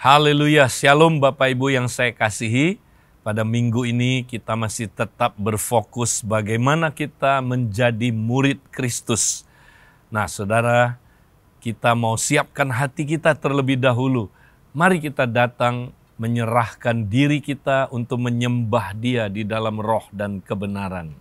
Haleluya, Shalom Bapak Ibu yang saya kasihi. Pada minggu ini kita masih tetap berfokus bagaimana kita menjadi murid Kristus. Nah saudara, kita mau siapkan hati kita terlebih dahulu. Mari kita datang menyerahkan diri kita untuk menyembah Dia di dalam roh dan kebenaran.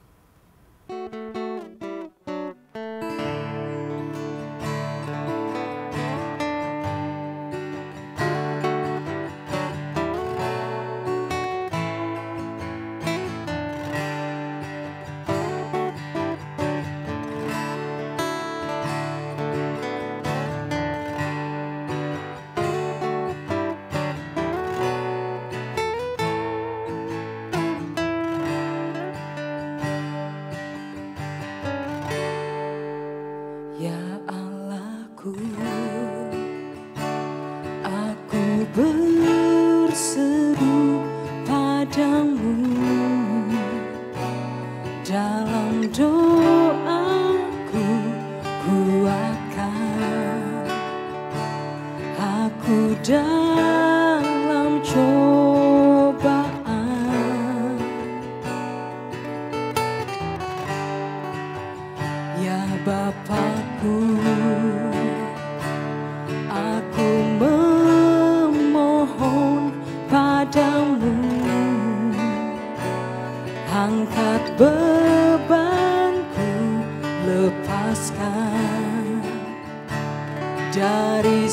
Dari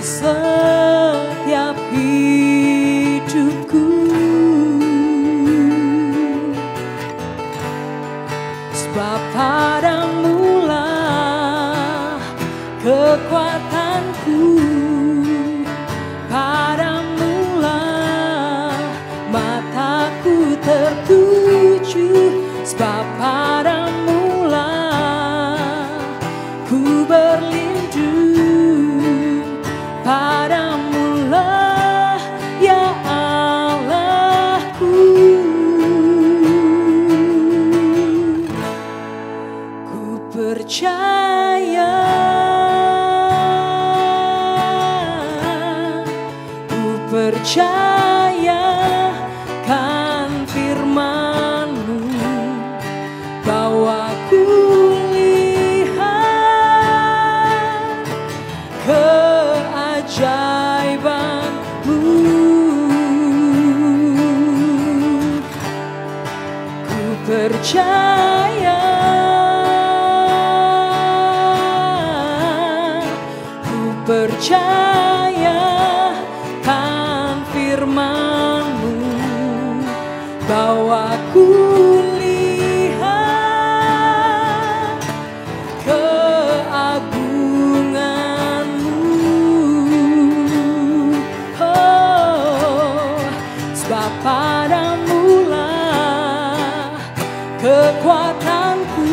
setiap hidupku. percaya, ku percaya kan firman-Mu, bahwa ku lihat keajaiban-Mu. Ku percaya, ku percaya kan firman-Mu, bahwa ku lihat keagungan-Mu. Oh, sebab padamu lah kekuatanku,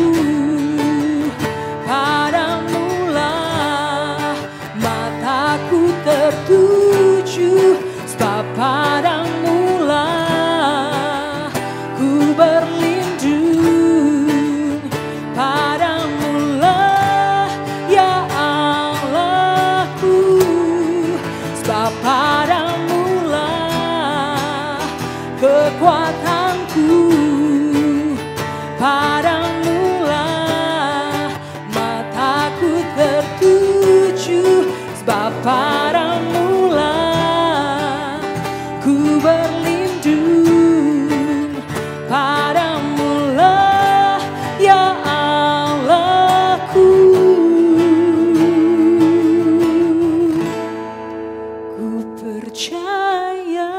padamu lah mataku tertuju, sebab padamu lah ku berlindung, padamu lah ya Allahku, sebab padamu lah kekuatanku, padamu lah mataku tertuju, sebab padamu lah ku berlindung, padamu lah ya Allahku. Ku percaya,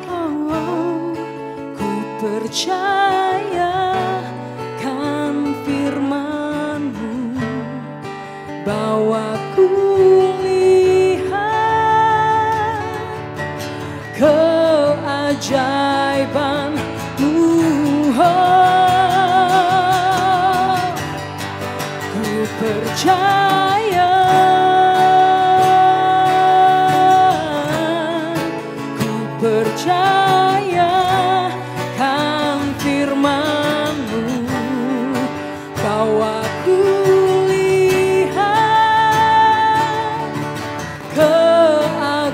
oh, ku percaya kan firman-Mu, bahwa ku lihat keajaiban-Mu. Oh, ku percaya, ku percaya kan firman-Mu, bahwa ku lihat keagungan-Mu,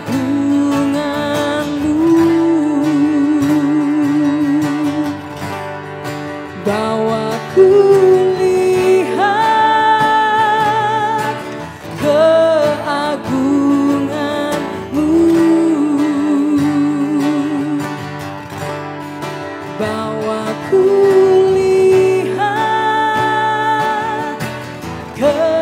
bahwa ku lihat keagungan-Mu, bahwa ku lihat keagungan-Mu.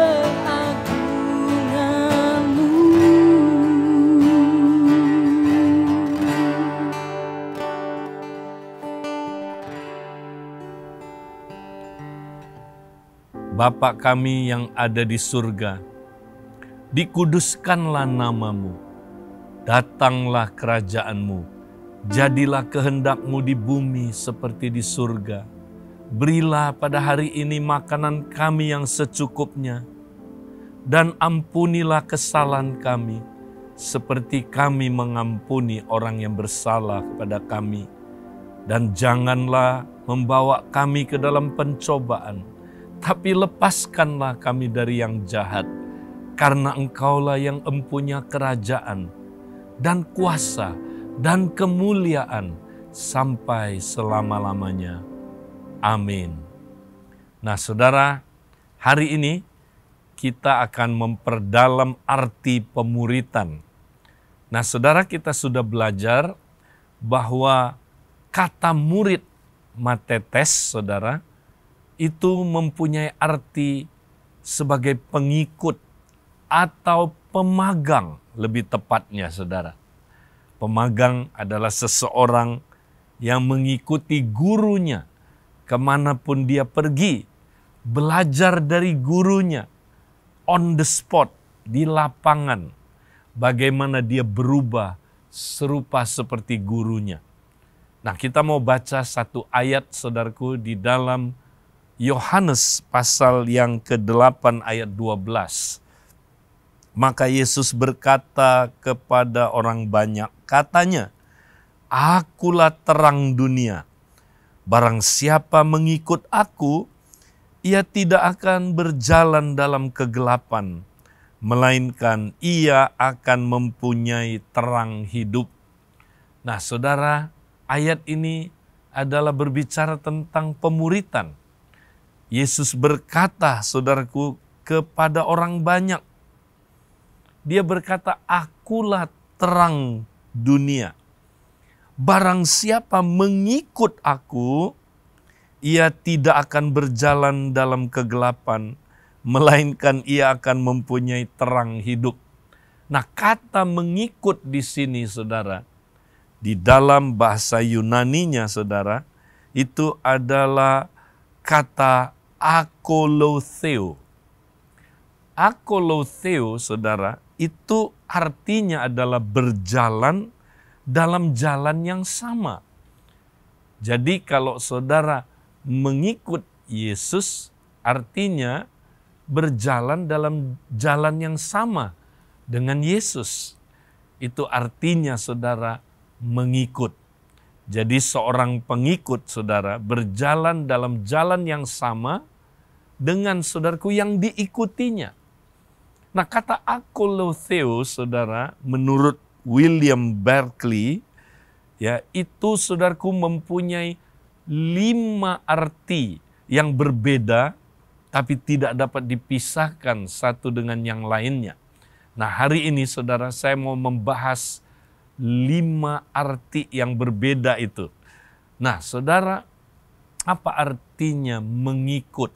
Bapa kami yang ada di surga, dikuduskanlah nama-Mu, datanglah kerajaan-Mu, jadilah kehendak-Mu di bumi seperti di surga. Berilah pada hari ini makanan kami yang secukupnya, dan ampunilah kesalahan kami, seperti kami mengampuni orang yang bersalah kepada kami. Dan janganlah membawa kami ke dalam pencobaan, tapi lepaskanlah kami dari yang jahat, karena Engkaulah yang empunya kerajaan, dan kuasa, dan kemuliaan, sampai selama-lamanya. Amin. Nah saudara, hari ini kita akan memperdalam arti pemuritan. Nah saudara, kita sudah belajar bahwa kata murid matetes, saudara, itu mempunyai arti sebagai pengikut atau pemagang, lebih tepatnya saudara. Pemagang adalah seseorang yang mengikuti gurunya kemanapun dia pergi, belajar dari gurunya, on the spot, di lapangan, bagaimana dia berubah serupa seperti gurunya. Nah kita mau baca satu ayat saudaraku di dalam Yohanes pasal yang ke-8 ayat 12. Maka Yesus berkata kepada orang banyak, katanya, "Akulah terang dunia. Barang siapa mengikut aku, ia tidak akan berjalan dalam kegelapan, melainkan ia akan mempunyai terang hidup. Nah, saudara, ayat ini adalah berbicara tentang pemuritan. Yesus berkata, saudaraku, kepada orang banyak. Dia berkata, akulah terang dunia. Barang siapa mengikut aku, ia tidak akan berjalan dalam kegelapan, melainkan ia akan mempunyai terang hidup. Nah, kata mengikut di sini, saudara, di dalam bahasa Yunaninya, saudara, itu adalah kata akolotheo. Akolotheo, saudara, itu artinya adalah berjalan dalam jalan yang sama. Jadi kalau saudara mengikut Yesus, artinya berjalan dalam jalan yang sama dengan Yesus. Itu artinya saudara mengikut. Jadi seorang pengikut saudara berjalan dalam jalan yang sama dengan saudaraku yang diikutinya. Nah, kata akolotheo, saudara, menurut William Barclay, ya, itu saudaraku mempunyai 5 arti yang berbeda, tapi tidak dapat dipisahkan satu dengan yang lainnya. Nah, hari ini saudara, saya mau membahas 5 arti yang berbeda itu. Nah, saudara, apa artinya mengikut?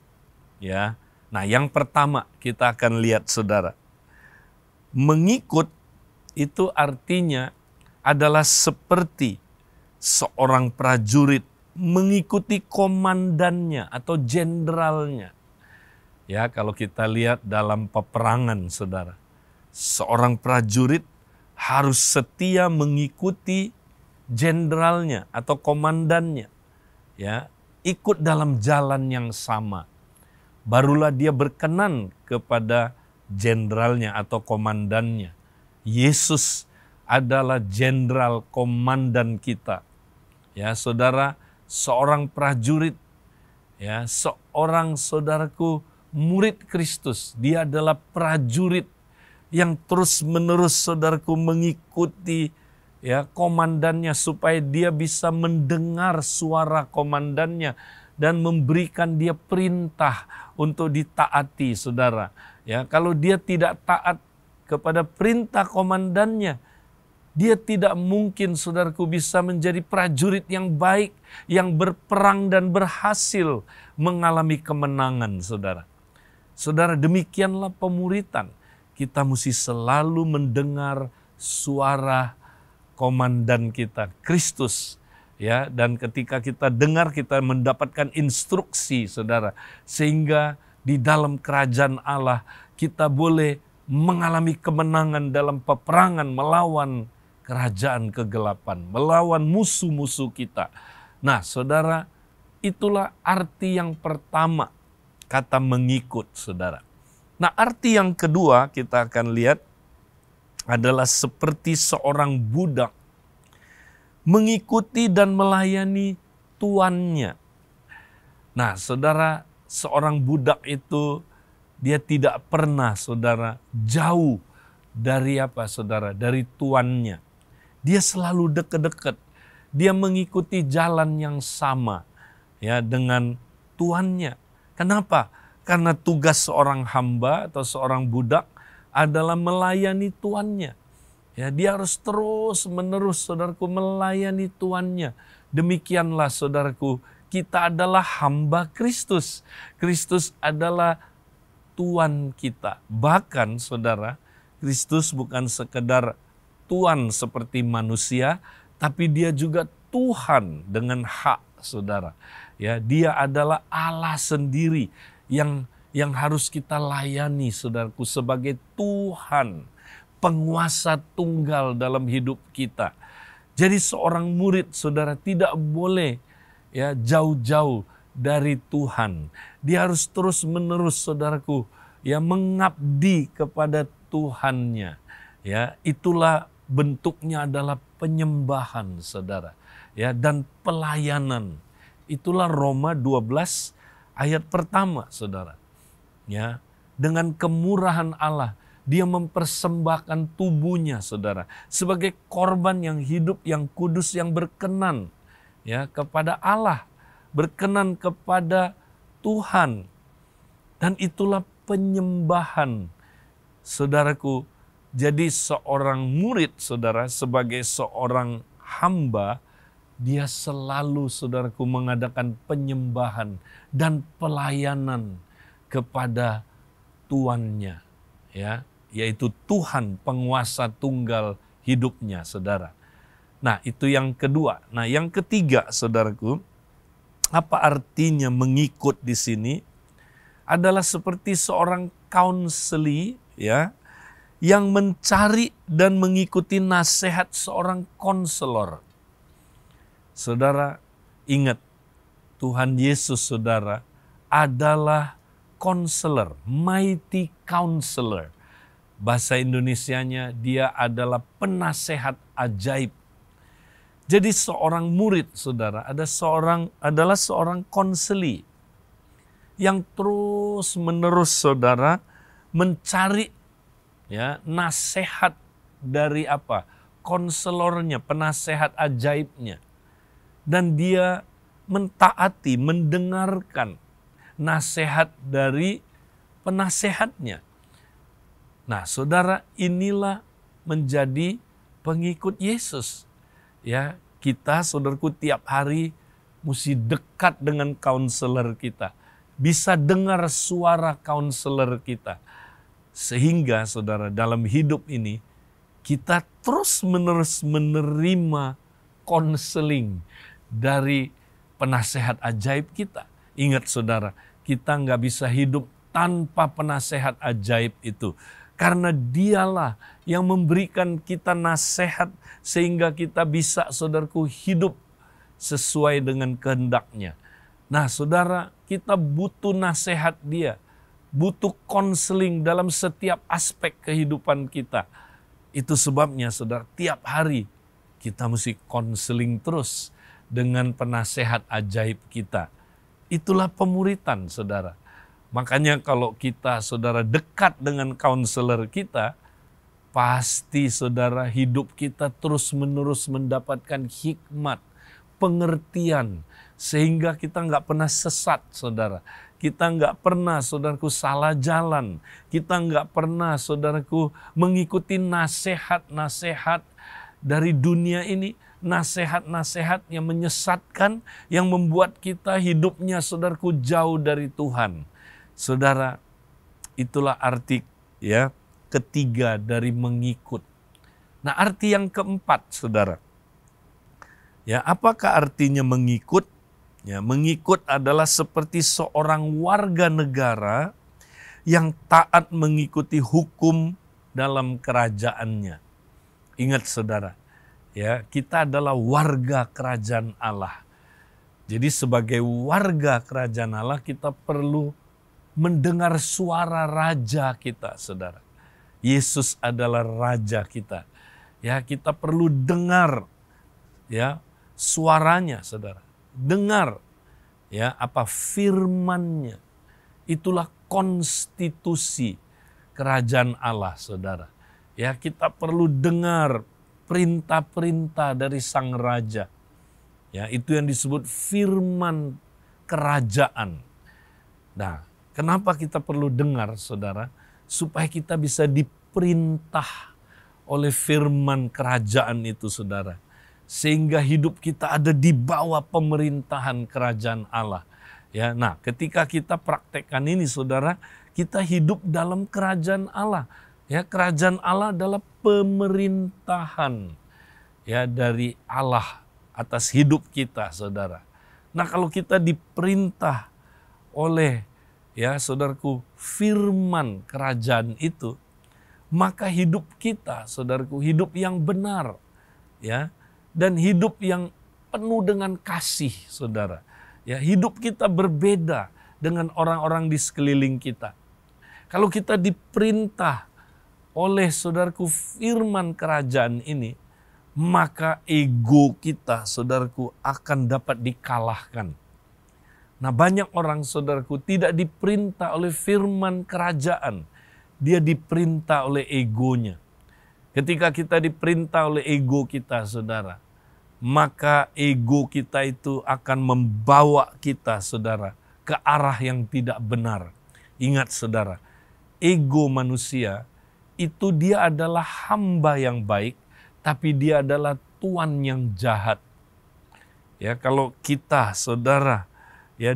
Ya. Nah, yang pertama kita akan lihat, saudara. Mengikut itu artinya adalah seperti seorang prajurit mengikuti komandannya atau jenderalnya. Ya, kalau kita lihat dalam peperangan, saudara, seorang prajurit harus setia mengikuti jenderalnya atau komandannya. Ya, ikut dalam jalan yang sama. Barulah dia berkenan kepada jenderalnya atau komandannya. Yesus adalah jenderal komandan kita. Ya, saudara, seorang prajurit, ya, seorang saudaraku murid Kristus, dia adalah prajurit yang terus-menerus saudaraku mengikuti ya komandannya supaya dia bisa mendengar suara komandannya dan memberikan dia perintah untuk ditaati, saudara. Ya, kalau dia tidak taat kepada perintah komandannya, dia tidak mungkin, saudaraku, bisa menjadi prajurit yang baik, yang berperang dan berhasil mengalami kemenangan, saudara. Saudara, demikianlah pemuritan. Kita mesti selalu mendengar suara komandan kita, Kristus. Ya, dan ketika kita dengar, kita mendapatkan instruksi, saudara, sehingga di dalam kerajaan Allah kita boleh mengalami kemenangan dalam peperangan melawan kerajaan kegelapan, melawan musuh-musuh kita. Nah, saudara, itulah arti yang pertama kata mengikut, saudara. Nah, arti yang kedua kita akan lihat adalah seperti seorang budak mengikuti dan melayani tuannya. Nah, saudara, seorang budak itu dia tidak pernah, saudara, jauh dari apa, saudara? Dari tuannya. Dia selalu dekat-dekat. Dia mengikuti jalan yang sama ya dengan tuannya. Kenapa? Karena tugas seorang hamba atau seorang budak adalah melayani tuannya. Ya, dia harus terus-menerus, saudaraku, melayani tuannya. Demikianlah, saudaraku, kita adalah hamba Kristus. Kristus adalah Tuan kita. Bahkan, saudara, Kristus bukan sekedar Tuan seperti manusia, tapi dia juga Tuhan dengan hak, saudara. Ya, dia adalah Allah sendiri yang harus kita layani, saudaraku, sebagai Tuhan, penguasa tunggal dalam hidup kita. Jadi seorang murid, saudara, tidak boleh ya jauh-jauh dari Tuhan. Dia harus terus-menerus, saudaraku, ya mengabdi kepada Tuhannya. Ya, itulah bentuknya adalah penyembahan, saudara, ya, dan pelayanan. Itulah Roma 12 ayat pertama, saudara. Ya, dengan kemurahan Allah, dia mempersembahkan tubuhnya, saudara, sebagai korban yang hidup, yang kudus, yang berkenan ya kepada Allah, berkenan kepada Tuhan. Dan itulah penyembahan, saudaraku. Jadi seorang murid, saudara, sebagai seorang hamba, dia selalu, saudaraku, mengadakan penyembahan dan pelayanan kepada tuannya, ya, yaitu Tuhan, penguasa tunggal hidupnya, saudara. Nah, itu yang kedua. Nah, yang ketiga, saudaraku, apa artinya mengikut di sini? Adalah seperti seorang counseli, ya, yang mencari dan mengikuti nasihat seorang konselor. Saudara, ingat, Tuhan Yesus, saudara, adalah konselor, mighty counselor. Bahasa Indonesianya, dia adalah penasehat ajaib. Jadi seorang murid, saudara, adalah seorang konseli yang terus menerus, saudara, mencari ya nasihat dari apa? Konselornya, penasehat ajaibnya. Dan dia mentaati, mendengarkan nasihat dari penasehatnya. Nah, saudara, inilah menjadi pengikut Yesus. Ya, kita, saudaraku, tiap hari mesti dekat dengan counselor kita. Bisa dengar suara counselor kita. Sehingga, saudara, dalam hidup ini kita terus-menerus menerima konseling dari penasehat ajaib kita. Ingat, saudara, kita nggak bisa hidup tanpa penasehat ajaib itu. Karena dialah yang memberikan kita nasihat sehingga kita bisa, saudaraku, hidup sesuai dengan kehendaknya. Nah, saudara, kita butuh nasihat dia. Butuh konseling dalam setiap aspek kehidupan kita. Itu sebabnya, saudara, tiap hari kita mesti konseling terus dengan penasehat ajaib kita. Itulah pemuritan, saudara. Makanya kalau kita, saudara, dekat dengan konselor kita, pasti, saudara, hidup kita terus-menerus mendapatkan hikmat, pengertian, sehingga kita nggak pernah sesat, saudara. Kita nggak pernah, saudaraku, salah jalan. Kita nggak pernah, saudaraku, mengikuti nasihat-nasihat dari dunia ini. Nasihat-nasihat yang menyesatkan, yang membuat kita hidupnya, saudaraku, jauh dari Tuhan. Saudara, itulah arti ya ketiga dari mengikut. Nah, arti yang keempat, saudara. Ya, apakah artinya mengikut? Ya, mengikut adalah seperti seorang warga negara yang taat mengikuti hukum dalam kerajaannya. Ingat, saudara, ya, kita adalah warga kerajaan Allah. Jadi sebagai warga kerajaan Allah kita perlu mendengar suara raja kita, saudara. Yesus adalah raja kita. Ya, kita perlu dengar ya suaranya, saudara. Dengar ya apa firman-Nya. Itulah konstitusi kerajaan Allah, saudara. Ya, kita perlu dengar perintah-perintah dari sang raja. Ya, itu yang disebut firman kerajaan. Nah, kenapa kita perlu dengar, saudara? Supaya kita bisa diperintah oleh firman kerajaan itu, saudara. Sehingga hidup kita ada di bawah pemerintahan kerajaan Allah. Ya, nah, ketika kita praktekkan ini, saudara, kita hidup dalam kerajaan Allah. Ya, kerajaan Allah adalah pemerintahan ya dari Allah atas hidup kita, saudara. Nah, kalau kita diperintah oleh ya, saudaraku, firman kerajaan itu, maka hidup kita, saudaraku, hidup yang benar, ya, dan hidup yang penuh dengan kasih, saudara. Ya, hidup kita berbeda dengan orang-orang di sekeliling kita. Kalau kita diperintah oleh, saudaraku, firman kerajaan ini, maka ego kita, saudaraku, akan dapat dikalahkan. Nah, banyak orang, saudaraku, tidak diperintah oleh firman kerajaan. Dia diperintah oleh egonya. Ketika kita diperintah oleh ego kita, saudara, maka ego kita itu akan membawa kita, saudara, ke arah yang tidak benar. Ingat, saudara, ego manusia itu dia adalah hamba yang baik, tapi dia adalah tuan yang jahat. Ya, kalau kita, saudara, ya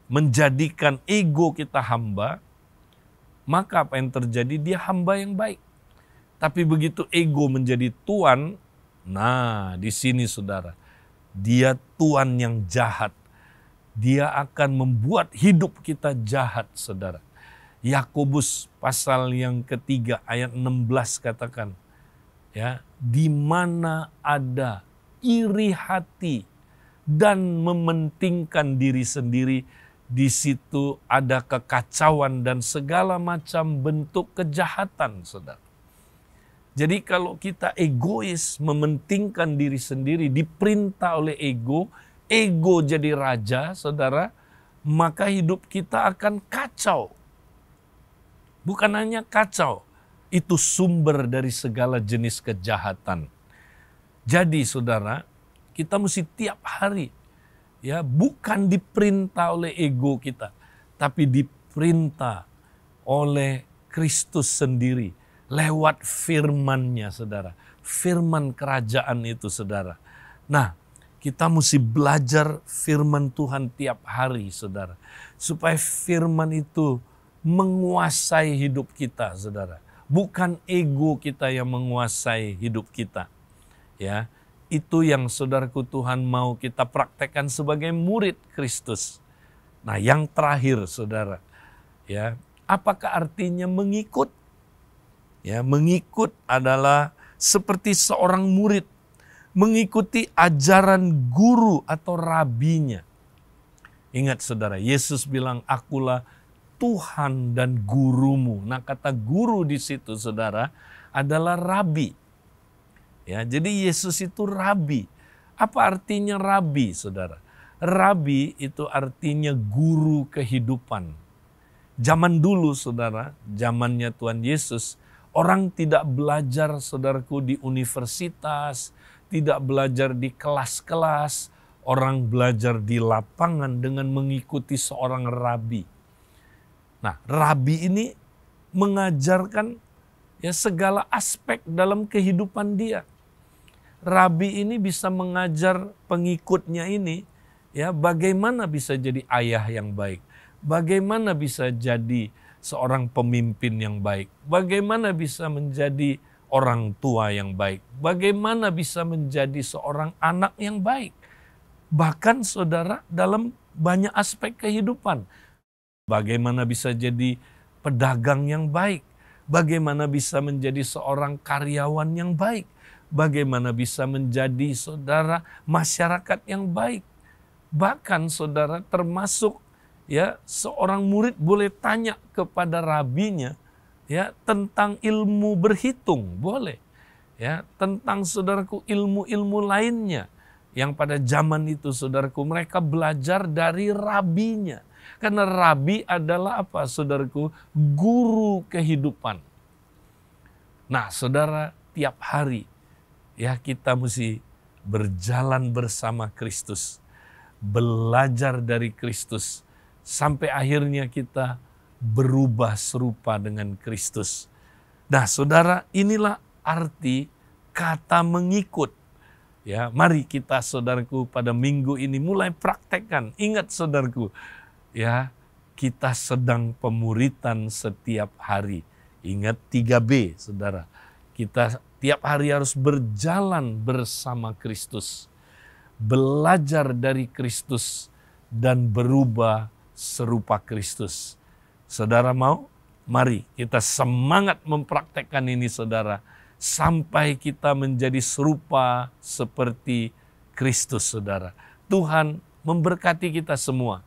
menjadikan ego kita hamba, maka apa yang terjadi? Dia hamba yang baik. Tapi begitu ego menjadi tuan, nah di sini, saudara, dia tuan yang jahat. Dia akan membuat hidup kita jahat, saudara. Yakobus pasal yang ketiga ayat 16 katakan, ya, di mana ada iri hati dan mementingkan diri sendiri, di situ ada kekacauan dan segala macam bentuk kejahatan, saudara. Jadi kalau kita egois, mementingkan diri sendiri, diperintah oleh ego, ego jadi raja, saudara, maka hidup kita akan kacau. Bukan hanya kacau, itu sumber dari segala jenis kejahatan. Jadi, saudara, kita mesti tiap hari, ya, bukan diperintah oleh ego kita, tapi diperintah oleh Kristus sendiri lewat firman-Nya, saudara. Firman kerajaan itu, saudara. Nah, kita mesti belajar firman Tuhan tiap hari, saudara, supaya firman itu menguasai hidup kita, saudara. Bukan ego kita yang menguasai hidup kita. Ya, itu yang, saudaraku, Tuhan mau kita praktekkan sebagai murid Kristus. Nah, yang terakhir, saudara, ya, apakah artinya mengikut? Ya, mengikut adalah seperti seorang murid mengikuti ajaran guru atau rabinya. Ingat, saudara, Yesus bilang, akulah Tuhan dan gurumu. Nah, kata guru di situ, saudara, adalah rabi. Ya, jadi Yesus itu rabi. Apa artinya rabi, saudara? Rabi itu artinya guru kehidupan. Zaman dulu, saudara, zamannya Tuhan Yesus, orang tidak belajar, saudaraku, di universitas, tidak belajar di kelas-kelas. Orang belajar di lapangan dengan mengikuti seorang rabi. Nah, rabi ini mengajarkan, ya, segala aspek dalam kehidupan dia. Rabi ini bisa mengajar pengikutnya ini, ya, bagaimana bisa jadi ayah yang baik, bagaimana bisa jadi seorang pemimpin yang baik, bagaimana bisa menjadi orang tua yang baik, bagaimana bisa menjadi seorang anak yang baik. Bahkan, saudara, dalam banyak aspek kehidupan. Bagaimana bisa jadi pedagang yang baik, bagaimana bisa menjadi seorang karyawan yang baik, bagaimana bisa menjadi, saudara, masyarakat yang baik. Bahkan, saudara, termasuk, ya, seorang murid boleh tanya kepada rabinya, ya, tentang ilmu berhitung, boleh. Ya, tentang, saudaraku, ilmu-ilmu lainnya. Yang pada zaman itu, saudaraku, mereka belajar dari rabinya. Karena rabi adalah apa, saudaraku? Guru kehidupan. Nah, saudara, tiap hari, ya, kita mesti berjalan bersama Kristus. Belajar dari Kristus. Sampai akhirnya kita berubah serupa dengan Kristus. Nah, saudara, inilah arti kata mengikut. Ya, mari kita, saudaraku, pada minggu ini mulai praktekkan. Ingat, saudaraku, ya, kita sedang pemuritan setiap hari. Ingat 3B, saudara. Kita tiap hari harus berjalan bersama Kristus. Belajar dari Kristus dan berubah serupa Kristus. Saudara mau? Mari kita semangat mempraktekkan ini, saudara. Sampai kita menjadi serupa seperti Kristus, saudara. Tuhan memberkati kita semua.